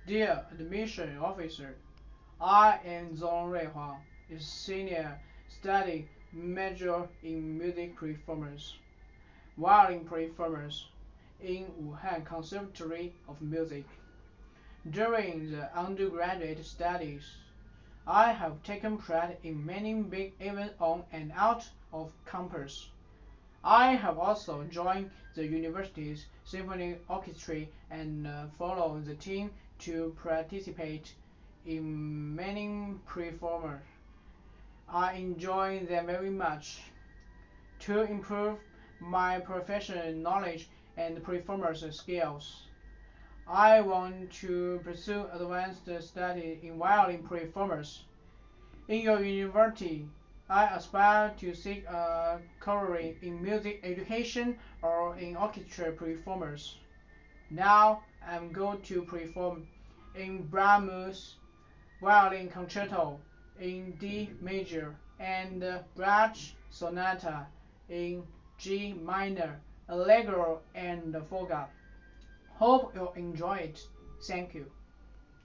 Dear Admission Officer, I am Zhong Ruihua, a senior study major in music performance, violin performance in Wuhan Conservatory of Music. During the undergraduate studies, I have taken part in many big events on and out of campus. I have also joined the university's symphony orchestra and followed the team to participate in many performances. I enjoy them very much. To improve my professional knowledge and performance skills, I want to pursue advanced study in violin performance. In your university, I aspire to seek a career in music education or in orchestra performance. Now I'm going to perform in Brahms violin concerto in D major and Bach sonata in G minor, Allegro and Fuga. Hope you enjoy it. Thank you.